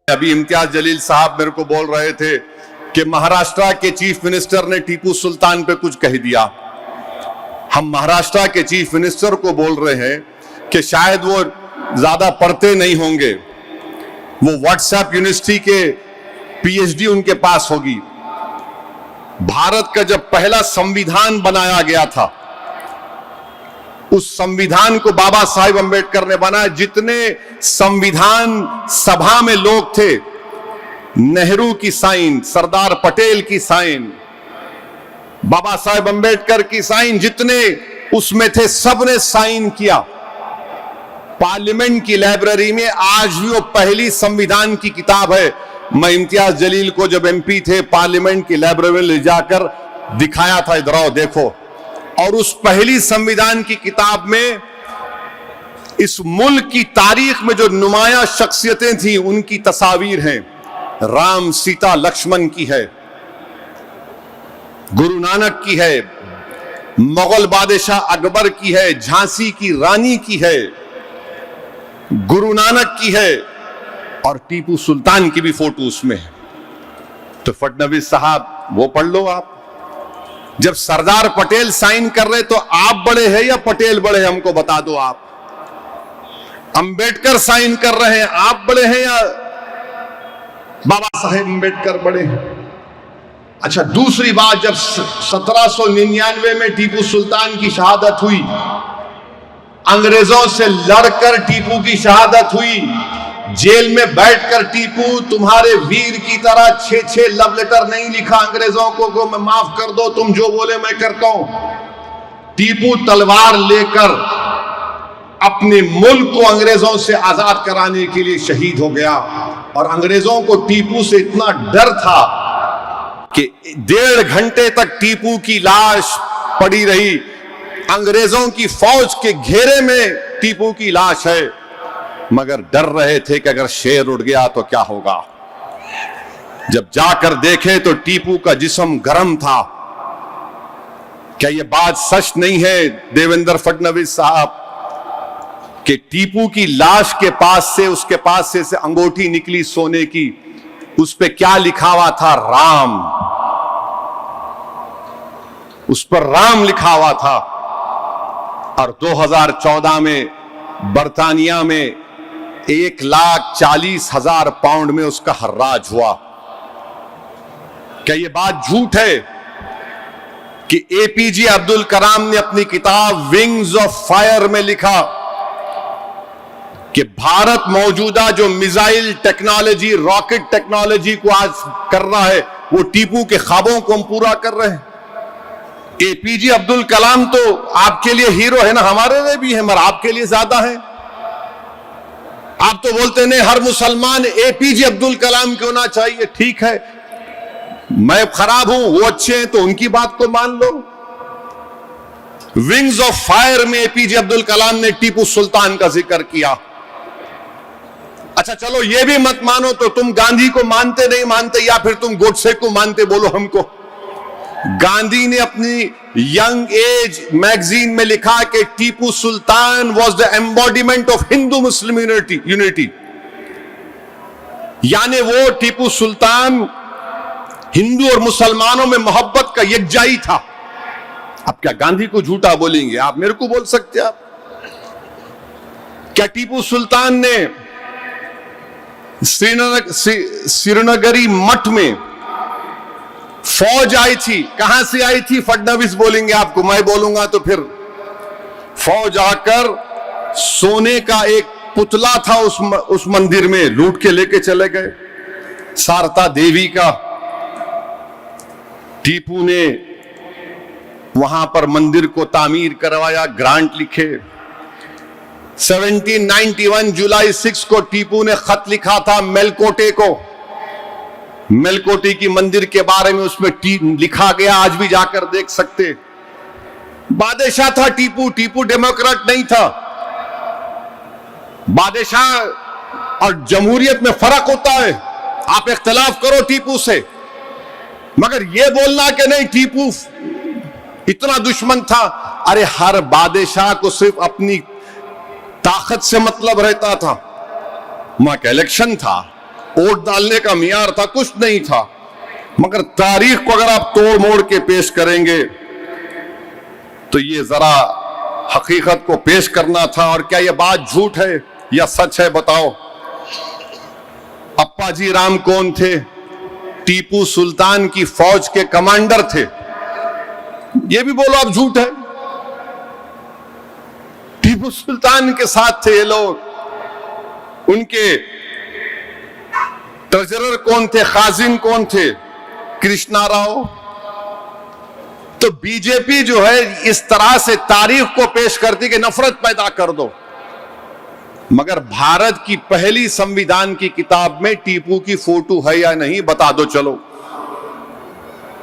अभी इम्तियाज जलील साहब मेरे को बोल रहे थे कि महाराष्ट्र के चीफ मिनिस्टर ने टीपू सुल्तान पे कुछ कह दिया। हम महाराष्ट्र के चीफ मिनिस्टर को बोल रहे हैं कि शायद वो ज्यादा पढ़ते नहीं होंगे, वो व्हाट्सएप यूनिवर्सिटी के पीएचडी उनके पास होगी। भारत का जब पहला संविधान बनाया गया था, उस संविधान को बाबा साहेब अंबेडकर ने बनाया। जितने संविधान सभा में लोग थे, नेहरू की साइन, सरदार पटेल की साइन, बाबा साहेब अंबेडकर की साइन, जितने उसमें थे सबने साइन किया। पार्लियामेंट की लाइब्रेरी में आज भी वो पहली संविधान की किताब है। मैं इम्तियाज जलील को जब एमपी थे पार्लियामेंट की लाइब्रेरी में ले जाकर दिखाया था, इधर आओ देखो। और उस पहली संविधान की किताब में इस मुल्क की तारीख में जो नुमाया शख्सियतें थी उनकी तस्वीर हैं। राम, सीता, लक्ष्मण की है, गुरु नानक की है, मुगल बादशाह अकबर की है, झांसी की रानी की है, गुरु नानक की है, और टीपू सुल्तान की भी फोटो उसमें है। तो फडणवीस साहब वो पढ़ लो आप। जब सरदार पटेल साइन कर रहे तो आप बड़े हैं या पटेल बड़े हैं, हमको बता दो आप। अंबेडकर साइन कर रहे हैं, आप बड़े हैं या बाबा साहेब अंबेडकर बड़े हैं? अच्छा, दूसरी बात, जब 1799 में टीपू सुल्तान की शहादत हुई, अंग्रेजों से लड़कर टीपू की शहादत हुई, जेल में बैठकर टीपू तुम्हारे वीर की तरह 6 लव लेटर नहीं लिखा अंग्रेजों को मैं माफ कर दो, तुम जो बोले मैं करता हूं। टीपू तलवार लेकर अपने मुल्क को अंग्रेजों से आजाद कराने के लिए शहीद हो गया। और अंग्रेजों को टीपू से इतना डर था कि 1.5 घंटे तक टीपू की लाश पड़ी रही। अंग्रेजों की फौज के घेरे में टीपू की लाश है, मगर डर रहे थे कि अगर शेर उड़ गया तो क्या होगा। जब जाकर देखे तो टीपू का जिस्म गर्म था। क्या यह बात सच नहीं है देवेंद्र फडणवीस साहब कि टीपू की लाश के पास से, उसके पास से अंगूठी निकली सोने की, उस पे क्या लिखा हुआ था? राम। उस पर राम लिखा हुआ था। और 2014 में बर्तानिया में 1,40,000 पाउंड में उसका हर्राज हुआ। क्या यह बात झूठ है कि एपीजे अब्दुल कलाम ने अपनी किताब विंग्स ऑफ फायर में लिखा कि भारत मौजूदा जो मिसाइल टेक्नोलॉजी, रॉकेट टेक्नोलॉजी को आज कर रहा है, वो टीपू के ख्वाबों को हम पूरा कर रहे हैं। एपीजे अब्दुल कलाम तो आपके लिए हीरो है ना, हमारे लिए भी है, मगर आपके लिए ज्यादा है। आप तो बोलते नहीं हर मुसलमान एपीजे अब्दुल कलाम क्यों ना चाहिए। ठीक है, मैं खराब हूं, वो अच्छे हैं, तो उनकी बात को मान लो। विंग्स ऑफ फायर में एपीजे अब्दुल कलाम ने टीपू सुल्तान का जिक्र किया। अच्छा चलो, ये भी मत मानो तो तुम गांधी को मानते नहीं मानते, या फिर तुम गोडसे को मानते, बोलो हमको। गांधी ने अपनी यंग एज मैगजीन में लिखा कि Tipu Sultan was the embodiment of Hindu Muslim unity. यानी वो टीपू सुल्तान हिंदू और मुसलमानों में मोहब्बत का यकजाई था। अब क्या गांधी को झूठा बोलेंगे आप? मेरे को बोल सकते आप? क्या टीपू सुल्तान ने श्रीनगरी मठ में फौज आई थी? कहां से आई थी? फडणवीस बोलेंगे आपको, मैं बोलूंगा तो फिर। फौज आकर सोने का एक पुतला था उस मंदिर में, लूट के लेके चले गए, शारदा देवी का। टीपू ने वहां पर मंदिर को तामीर करवाया, ग्रांट लिखे। 1791 जुलाई 6 को टीपू ने खत लिखा था मेलकोटे को। मेलकोटे की मंदिर के बारे में उसमें लिखा गया, आज भी जाकर देख सकते। बादशाह था टीपू, टीपू डेमोक्रेट नहीं था। बादशाह और जमहूरियत में फर्क होता है। आप इख्तिलाफ करो टीपू से, मगर यह बोलना कि नहीं टीपू इतना दुश्मन था। अरे हर बादशाह को सिर्फ अपनी ताकत से मतलब रहता था। वहां का इलेक्शन था, वोट डालने का मियार था, कुछ नहीं था। मगर तारीख को अगर आप तोड़ मोड़ के पेश करेंगे तो ये जरा हकीकत को पेश करना था। और क्या ये बात झूठ है या सच है, बताओ। अप्पाजी राम कौन थे? टीपू सुल्तान की फौज के कमांडर थे। ये भी बोलो आप झूठ है? टीपू सुल्तान के साथ थे ये लोग। उनके ट्रेजरर कौन थे? खाजिन कौन थे? कृष्णा राव। तो बीजेपी जो है इस तरह से तारीख को पेश करती कि नफरत पैदा कर दो। मगर भारत की पहली संविधान की किताब में टीपू की फोटो है या नहीं, बता दो। चलो,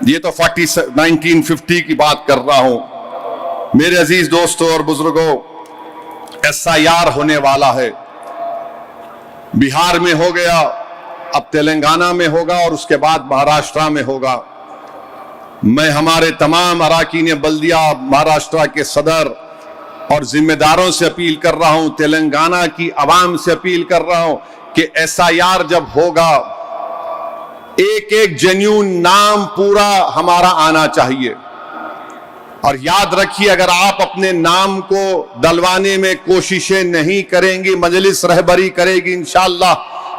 ये तो 1950 की बात कर रहा हूं। मेरे अजीज दोस्तों और बुजुर्गों, SIR होने वाला है। बिहार में हो गया, अब तेलंगाना में होगा और उसके बाद महाराष्ट्र में होगा। मैं हमारे तमाम अराकीन बल्दिया, महाराष्ट्र के सदर और जिम्मेदारों से अपील कर रहा हूं, तेलंगाना की आवाम से अपील कर रहा हूं कि SIR जब होगा, एक एक जेन्युइन नाम पूरा हमारा आना चाहिए। और याद रखिए, अगर आप अपने नाम को डलवाने में कोशिशें नहीं करेंगी, मजलिस रहबरी करेगी इंशाअल्लाह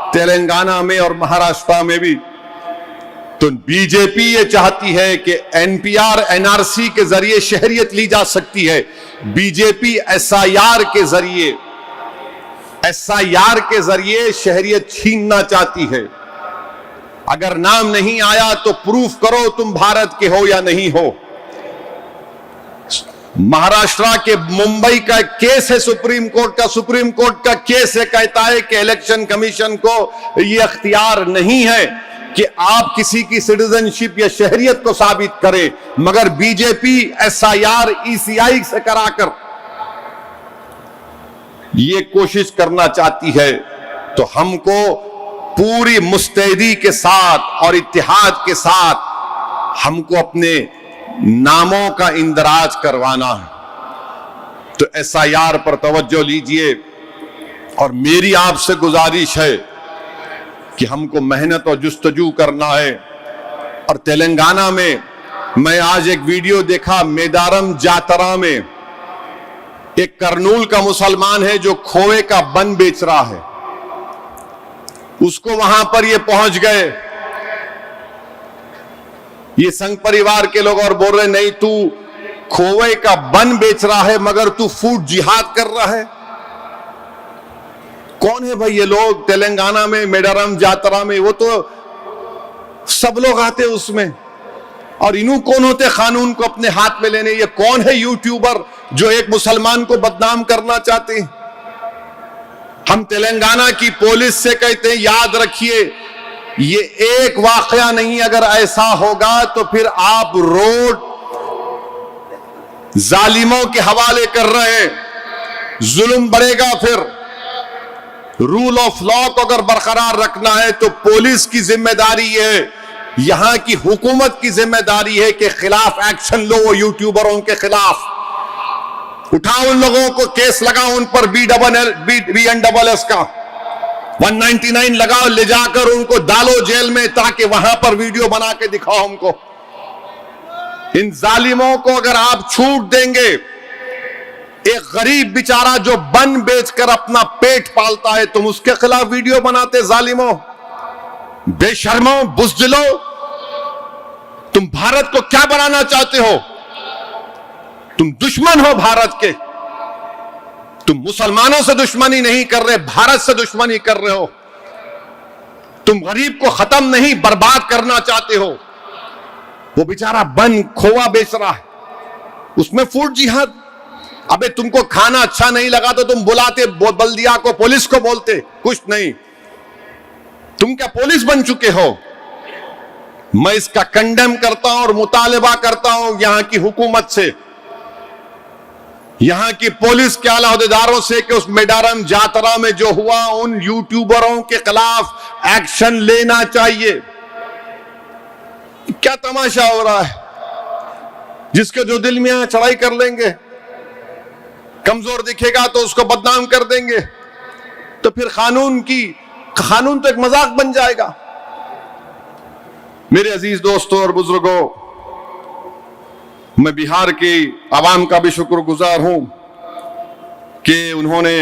तेलंगाना में और महाराष्ट्र में भी। तो बीजेपी ये चाहती है कि NPR NRC के जरिए शहरियत ली जा सकती है। बीजेपी SIR के जरिए शहरियत छीनना चाहती है। अगर नाम नहीं आया तो प्रूफ करो तुम भारत के हो या नहीं हो। महाराष्ट्र के मुंबई का केस है सुप्रीम कोर्ट का केस है, कहता है कि इलेक्शन कमीशन को यह अख्तियार नहीं है कि आप किसी की सिटीजनशिप या शहरियत को साबित करें। मगर बीजेपी SIR ECI से कराकर ये कोशिश करना चाहती है। तो हमको पूरी मुस्तैदी के साथ और इत्तेहाद के साथ हमको अपने नामों का इंदराज करवाना है। तो SIR पर तवज्जो लीजिए। और मेरी आपसे गुजारिश है कि हमको मेहनत और जुस्तजू करना है। और तेलंगाना में मैं आज एक वीडियो देखा, मेदारम जातरा में एक करनूल का मुसलमान है जो खोए का बन बेच रहा है। उसको वहां पर ये पहुंच गए, ये संघ परिवार के लोग, और बोल रहे नहीं तू खोए का बन बेच रहा है मगर तू फूड जिहाद कर रहा है। कौन है भाई ये लोग? तेलंगाना में मेडारम जातरा में वो तो सब लोग आते उसमें। और इन्हों कौन होते कानून को अपने हाथ में लेने? ये कौन है यूट्यूबर जो एक मुसलमान को बदनाम करना चाहते हैं? हम तेलंगाना की पुलिस से कहते हैं, याद रखिए ये एक वाकया नहीं, अगर ऐसा होगा तो फिर आप रोड जालिमों के हवाले कर रहे हैं, जुल्म बढ़ेगा। फिर रूल ऑफ लॉ को अगर बरकरार रखना है तो पुलिस की जिम्मेदारी है, यहां की हुकूमत की जिम्मेदारी है कि खिलाफ एक्शन लो। वो यूट्यूबरों के खिलाफ उठाओ, उन लोगों को केस लगाओ, उन पर BNSS का 199 लगाओ, ले जाकर उनको डालो जेल में, ताकि वहां पर वीडियो बना के दिखाओ हमको। इन जालिमों को अगर आप छूट देंगे, एक गरीब बेचारा जो बन बेचकर अपना पेट पालता है, तुम उसके खिलाफ वीडियो बनाते? जालिमों, बेशर्मों, बुज़दिलों, तुम भारत को क्या बनाना चाहते हो? तुम दुश्मन हो भारत के। तुम मुसलमानों से दुश्मनी नहीं कर रहे, भारत से दुश्मनी कर रहे हो। तुम गरीब को खत्म नहीं, बर्बाद करना चाहते हो। वो बेचारा बन खोआ बेच रहा है, उसमें फूड जिहाद। अबे तुमको खाना अच्छा नहीं लगा तो तुम बुलाते बल्दिया को, पुलिस को बोलते, कुछ नहीं। तुम क्या पुलिस बन चुके हो? मैं इसका कंडेम करता हूं और मुतालिबा करता हूं यहां की हुकूमत से, यहां की पुलिस के आला अहदेदारों से कि उस मेडारम जातरा में जो हुआ, उन यूट्यूबरों के खिलाफ एक्शन लेना चाहिए। क्या तमाशा हो रहा है? जिसके जो दिल में चढ़ाई कर लेंगे, कमजोर दिखेगा तो उसको बदनाम कर देंगे। तो फिर कानून तो एक मजाक बन जाएगा। मेरे अजीज दोस्तों और बुजुर्गों, मैं बिहार की आवाम का भी शुक्रगुजार हूं कि उन्होंने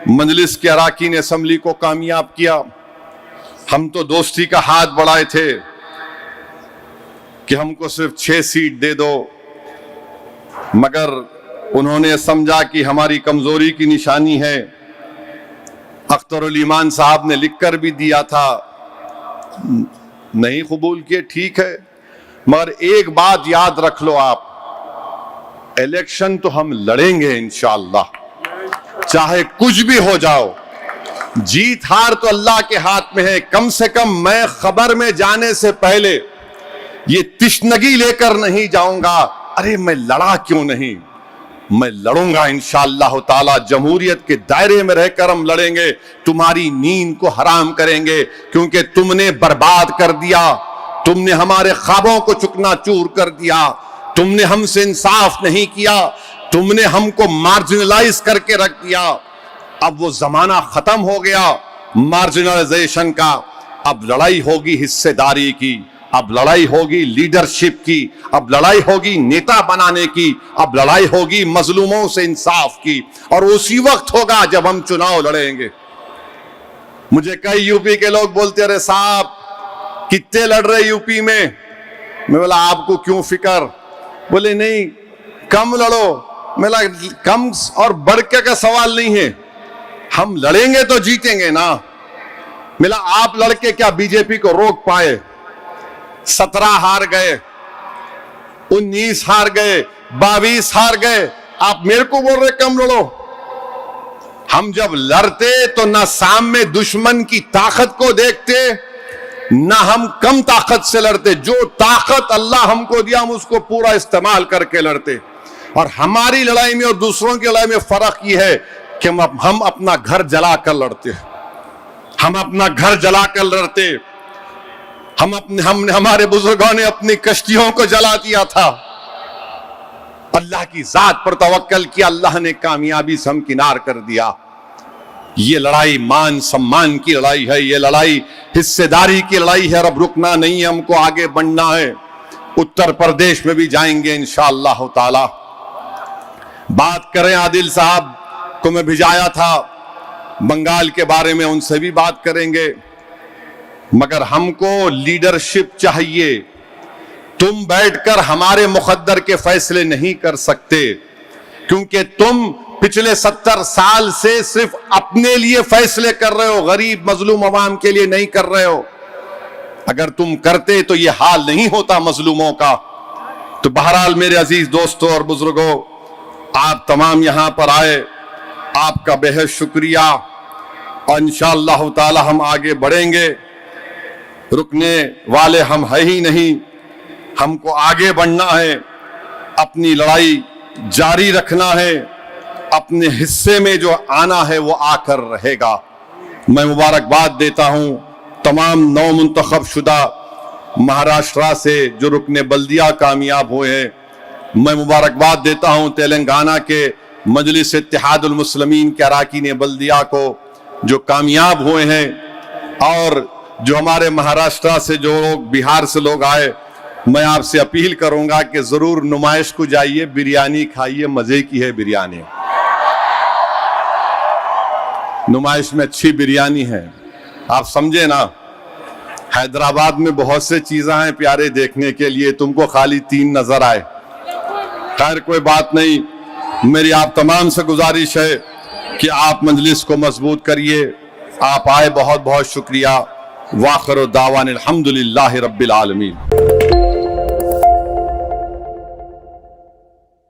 मजलिस के अराकीन असम्बली को कामयाब किया। हम तो दोस्ती का हाथ बढ़ाए थे कि हमको सिर्फ 6 सीट दे दो, मगर उन्होंने समझा कि हमारी कमजोरी की निशानी है। अख्तरुल ईमान साहब ने लिखकर भी दिया था, नहीं कबूल किए, ठीक है, मगर एक बात याद रख लो आप, इलेक्शन तो हम लड़ेंगे इंशाअल्लाह, चाहे कुछ भी हो जाओ। जीत हार तो अल्लाह के हाथ में है। कम से कम मैं खबर में जाने से पहले ये तिश्नगी लेकर नहीं जाऊंगा, अरे मैं लड़ा क्यों नहीं, मैं लड़ूंगा इंशाअल्लाह ताला। जमहूरियत के दायरे में रहकर हम लड़ेंगे, तुम्हारी नींद को हराम करेंगे, क्योंकि तुमने बर्बाद कर दिया, तुमने हमारे ख्वाबों को चुकनाचूर कर दिया, तुमने हमसे इंसाफ नहीं किया, तुमने हमको मार्जिनलाइज करके रख दिया। अब वो जमाना खत्म हो गया मार्जिनलाइजेशन का। अब लड़ाई होगी हिस्सेदारी की, अब लड़ाई होगी लीडरशिप की, अब लड़ाई होगी नेता बनाने की, अब लड़ाई होगी मजलूमों से इंसाफ की। और उसी वक्त होगा जब हम चुनाव लड़ेंगे। मुझे कई यूपी के लोग बोलते, अरे साहब कितने लड़ रहे यूपी में? मैं बोला आपको क्यों फिक्र? बोले नहीं कम लड़ो। मेरा कम और बढ़ के का सवाल नहीं है, हम लड़ेंगे तो जीतेंगे ना। मिला आप लड़के क्या बीजेपी को रोक पाए? 17 हार गए, 19 हार गए, 22 हार गए, आप मेरे को बोल रहे कम लड़ो। हम जब लड़ते तो ना सामने दुश्मन की ताकत को देखते, ना हम कम ताकत से लड़ते। जो ताकत अल्लाह हमको दिया हम उसको पूरा इस्तेमाल करके लड़ते। और हमारी लड़ाई में और दूसरों की लड़ाई में फर्क यह है कि हम अपना घर जलाकर लड़ते, हम अपना घर जलाकर लड़ते। हमारे बुजुर्गों ने अपनी कश्तियों को जला दिया था, अल्लाह की जात पर तवक्कल किया, अल्लाह ने कामयाबी से हमकिनार कर दिया। ये लड़ाई मान सम्मान की लड़ाई है, ये लड़ाई हिस्सेदारी की लड़ाई है। अब रुकना नहीं है, हमको आगे बढ़ना है। उत्तर प्रदेश में भी जाएंगे इंशाअल्लाह ताला। बात करें आदिल साहब को मैं भिजाया था बंगाल के बारे में, उनसे भी बात करेंगे। मगर हमको लीडरशिप चाहिए। तुम बैठकर हमारे मुकद्दर के फैसले नहीं कर सकते, क्योंकि तुम पिछले 70 साल से सिर्फ अपने लिए फैसले कर रहे हो, गरीब मजलूम अवाम के लिए नहीं कर रहे हो। अगर तुम करते तो ये हाल नहीं होता मजलूमों का। तो बहरहाल मेरे अजीज दोस्तों और बुजुर्गों, आप तमाम यहां पर आए, आपका बेहद शुक्रिया। और इंशाअल्लाह ताला हम आगे बढ़ेंगे, रुकने वाले हम है ही नहीं, हमको आगे बढ़ना है, अपनी लड़ाई जारी रखना है, अपने हिस्से में जो आना है वो आकर रहेगा। मैं मुबारकबाद देता हूं तमाम नौ मुंतखब शुदा महाराष्ट्र से जो रुकने बल्दिया कामयाब हुए हैं। मैं मुबारकबाद देता हूं तेलंगाना के मजलिस इत्तेहादुल मुस्लिमीन के अराकीन बल्दिया को जो कामयाब हुए हैं। और जो हमारे महाराष्ट्र से जो लोग, बिहार से लोग आए, मैं आपसे अपील करूंगा कि जरूर नुमाइश को जाइए, बिरयानी खाइए, मजे की है बिरयानी। नुमाइश में अच्छी बिरयानी है, आप समझे ना। हैदराबाद में बहुत से चीजें हैं प्यारे देखने के लिए, तुमको खाली 3 नजर आए। खैर कोई बात नहीं, मेरी आप तमाम से गुजारिश है कि आप मजलिस को मजबूत करिए। आप आए, बहुत बहुत शुक्रिया। वाखिर दावान अल्हम्दुलिल्लाहि रब्बिल आलमीन।